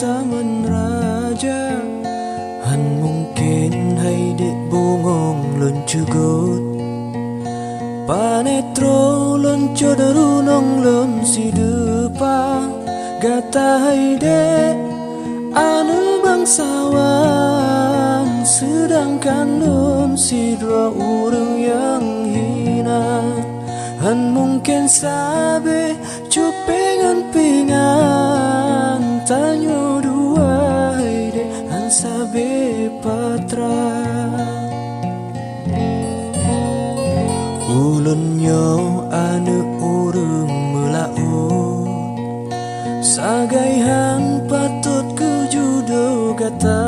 taman raja. Han mungkin hai dek bungong luncugut panetro lonco darunong lom si depa. Gata hai dek anu bangsawan, sedangkan lom si dua orang yang hina. Han mungkin sabe cupengan pingan tanyo dua hai dek han sabe patra. Ulunyo anu urung melaut sagaihan patut ke judo gata.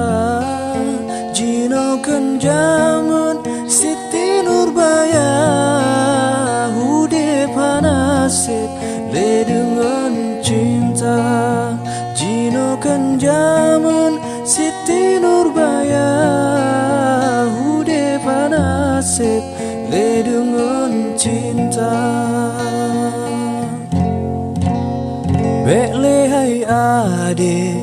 Jino kan jamun Siti Nurbaya hude panasip le dengan cinta. Jino kan jamun Siti Nurbaya hude panasip le dengan cinta. Bekle hai adik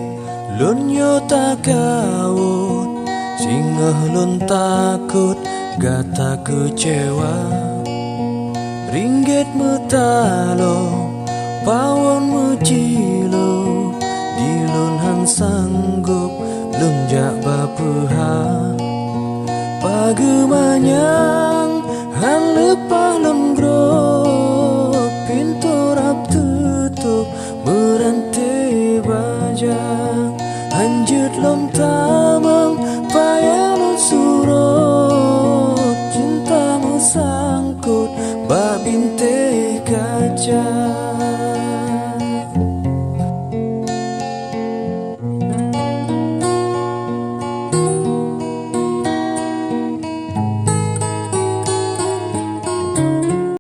lunyo takawut, singgah lun takut gata kecewa. Ringgit metalo pawon mecilo, dilun han sanggup lun jak bapeha. Pagemanyang han lepah lem grop, pintu rap tutup merantai baja. Anjut lom tak